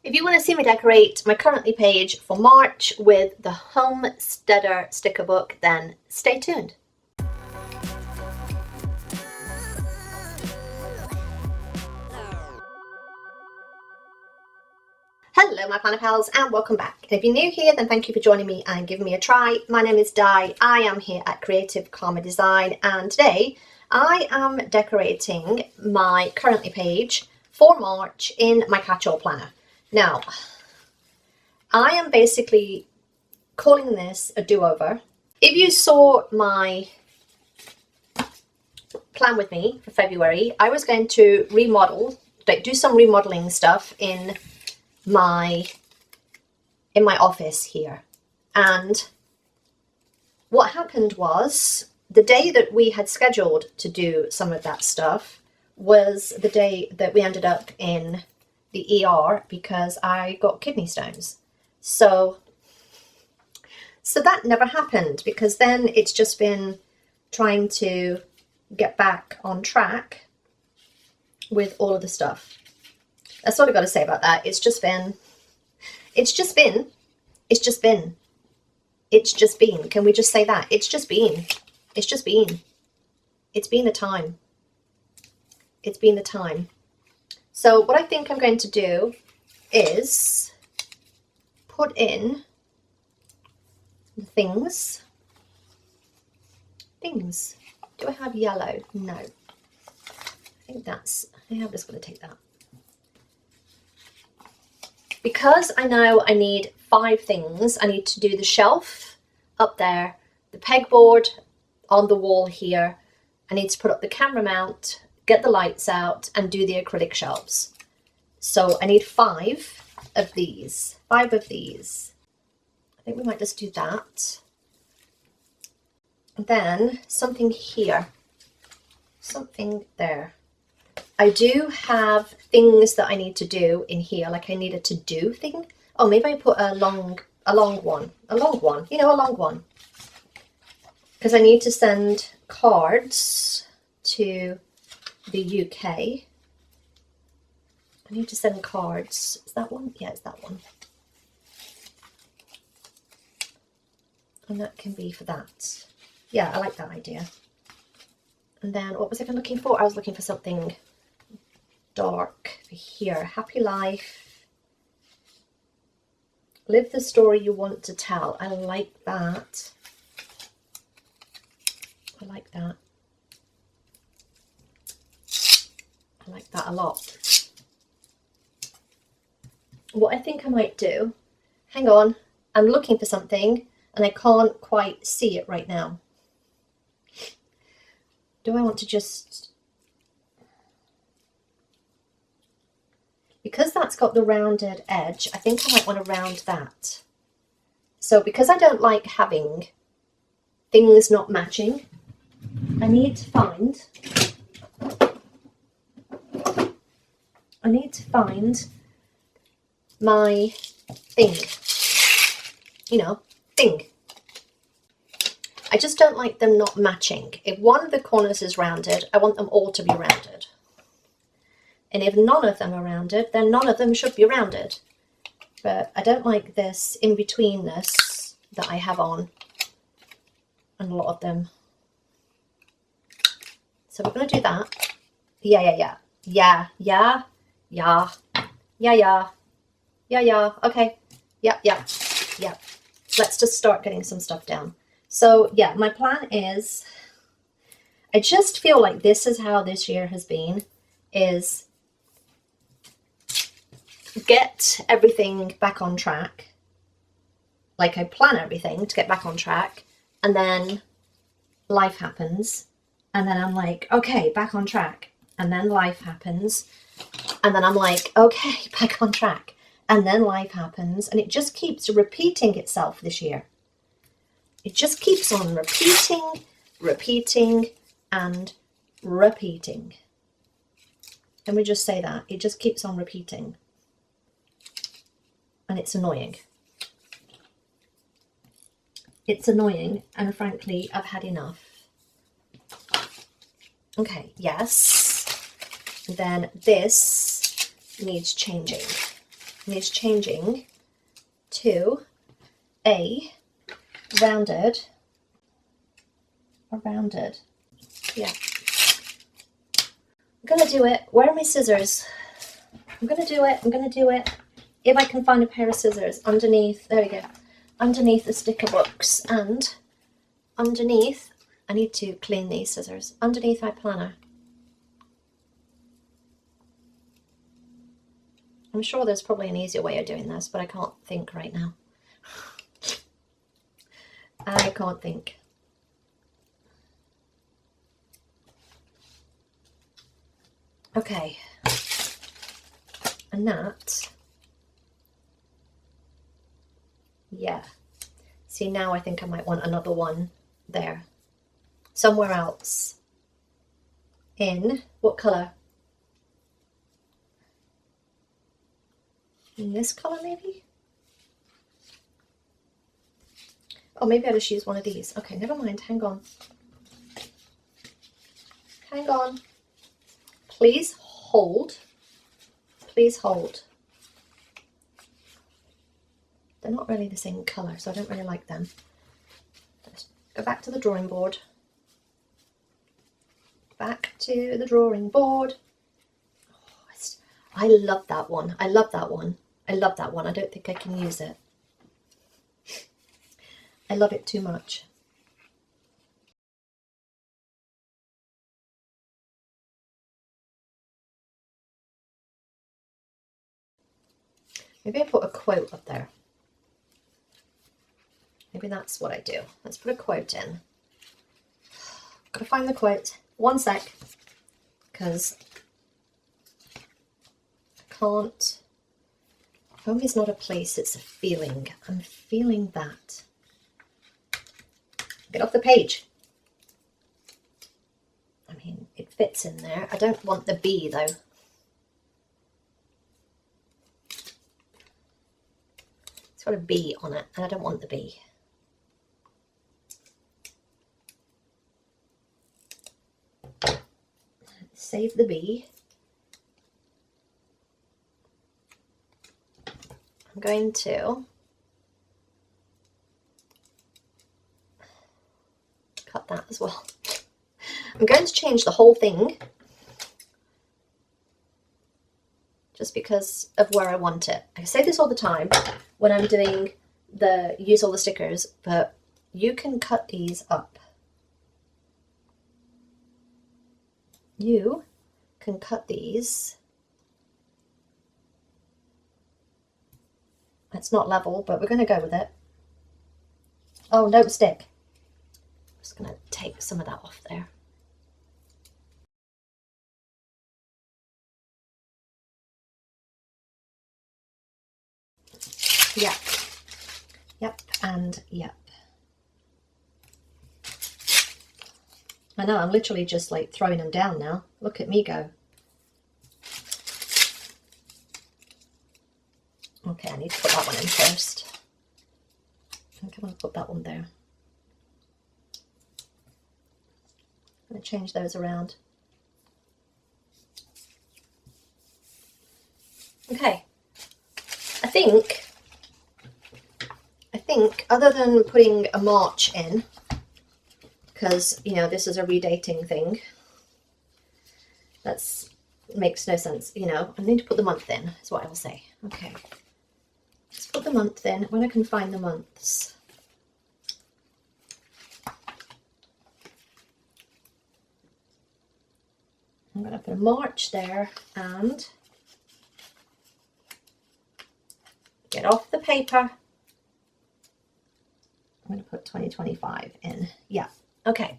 If you want to see me decorate my currently page for March with the Homesteader Sticker book, then stay tuned. Hello my planner pals and welcome back. And if you're new here, then thank you for joining me and giving me a try. My name is Di, I am here at Creative Karma Design, and today I am decorating my currently page for March in my catch-all planner. Now, I am basically calling this a do-over. If you saw my plan with me for February, I was going to remodel, like do some remodeling stuff in my office here. And what happened was, the day that we had scheduled to do some of that stuff was the day that we ended up in the ER because I got kidney stones. So that never happened, because then it's just been trying to get back on track with all of the stuff. That's all I got to say about that. It's just been. Can we just say that? It's been the time. It's been the time. So what I think I'm going to do is put in the things. Do I have yellow? No. I think I'm just going to take that. Because I know I need 5 things, I need to do the shelf up there, the pegboard on the wall here, I need to put up the camera mount, get the lights out, and do the acrylic shelves. So I need 5 of these. 5 of these. I think we might just do that. And then something here. Something there. I do have things that I need to do in here, like I need a to-do thing. Oh, maybe I put a long one, you know, a long one. Because I need to send cards to the UK. I need to send cards. Is that one? Yeah, it's that one. And that can be for that. Yeah, I like that idea. And then what was I looking for? I was looking for something dark here. Happy life. Live the story you want to tell. I like that. I like that. I like that a lot. What I think I might do, hang on, I'm looking for something and I can't quite see it right now. Do I want to just... Because that's got the rounded edge, I think I might want to round that. So because I don't like having things not matching, I need to find my thing. You know, thing. I just don't like them not matching. If one of the corners is rounded, I want them all to be rounded. And if none of them are rounded, then none of them should be rounded. But I don't like this in-betweenness that I have on, and a lot of them. So we're going to do that. Yeah. Okay. Yeah. Let's just start getting some stuff down. So yeah, my plan is, I just feel like this is how this year has been, is get everything back on track. Like I plan everything to get back on track, and then life happens, and then I'm like, okay, back on track, and then life happens, and then I'm like, okay, back on track, and then life happens, and it just keeps repeating itself this year. It just keeps on repeating and repeating. Can we just say that? It just keeps on repeating. And it's annoying. It's annoying, and frankly, I've had enough. Okay, yes. And then this needs changing. needs changing to a rounded, yeah. I'm gonna do it. Where are my scissors? I'm gonna do it. If I can find a pair of scissors underneath, there we go, underneath the sticker books, and underneath, I need to clean these scissors, underneath my planner. I'm sure there's probably an easier way of doing this, but I can't think right now. I can't think. Okay. And that, yeah. See, now I think I might want another one there. Somewhere else. In what colour? In this colour, maybe? Oh, maybe I'll just use one of these. Okay, never mind. Hang on. Hang on. Please hold. Please hold. They're not really the same colour, so I don't really like them. Let's go back to the drawing board. Back to the drawing board. Oh, I love that one. I love that one. I love that one. I don't think I can use it. I love it too much. Maybe I put a quote up there. Maybe that's what I do. Let's put a quote in. Gotta find the quote. One sec. Because I can't. Home is not a place, it's a feeling. I'm feeling that. Get off the page. I mean, it fits in there. I don't want the bee though. It's got a bee on it, and I don't want the bee. Save the bee. I'm going to cut that as well. I'm going to change the whole thing just because of where I want it. I say this all the time when I'm doing the use all the stickers, but you can cut these up. You can cut these. It's not level, but we're going to go with it. Oh, don't stick. I'm just going to take some of that off there. Yep. Yep, and yep. I know, I'm literally just like throwing them down now. Look at me go. Okay, I need to put that one in first. I think I want to put that one there. I'm going to change those around. Okay. I think other than putting a March in, because, you know, this is a redating thing, that's makes no sense, you know. I need to put the month in, is what I will say. Okay. Let's put the month in when I can find the months. I'm going to put a March there and get off the paper. I'm going to put 2025 in. Yeah. Okay.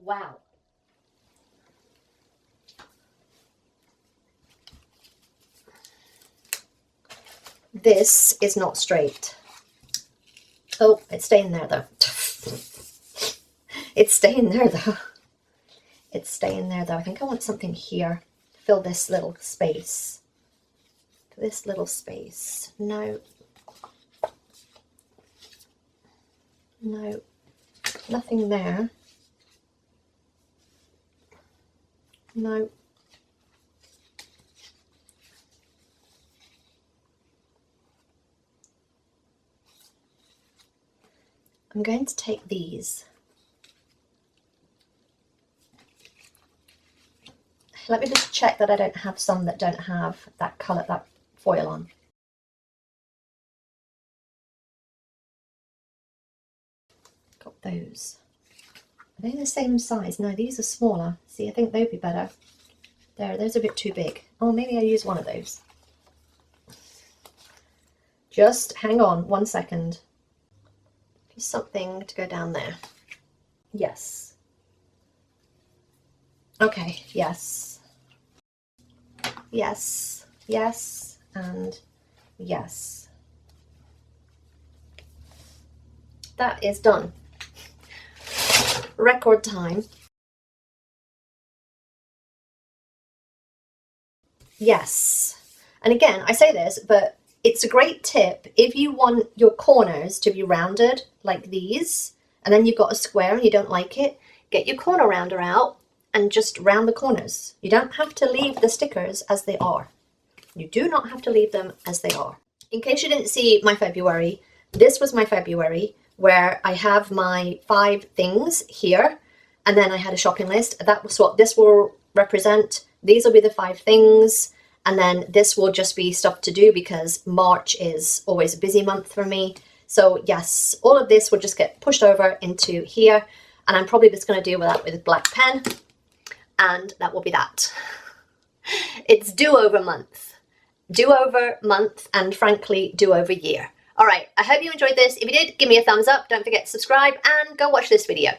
Wow. This is not straight. Oh, it's staying there though. It's staying there though. It's staying there though. I think I want something here to fill this little space. This little space. No. No. Nothing there. No. I'm going to take these. Let me just check that I don't have some that don't have that colour, that foil on. Got those. Are they the same size? No, these are smaller. See, I think they'd be better. There, those are a bit too big. Oh, maybe I use one of those. Just hang on 1 second. Just something to go down there. Yes. Okay, yes. Yes, yes, and yes. That is done. Record time. Yes. And again, I say this, but it's a great tip if you want your corners to be rounded like these, and then you've got a square and you don't like it, get your corner rounder out and just round the corners. You don't have to leave the stickers as they are. You do not have to leave them as they are. In case you didn't see my February, this was my February where I have my 5 things here, and then I had a shopping list. That was what this will represent. These will be the 5 things, and then this will just be stuff to do because March is always a busy month for me. So yes, all of this will just get pushed over into here, and I'm probably just going to deal with that with a black pen, and that will be that. It's do-over month. Do-over month, and frankly, do-over year. All right, I hope you enjoyed this. If you did, give me a thumbs up. Don't forget to subscribe and go watch this video.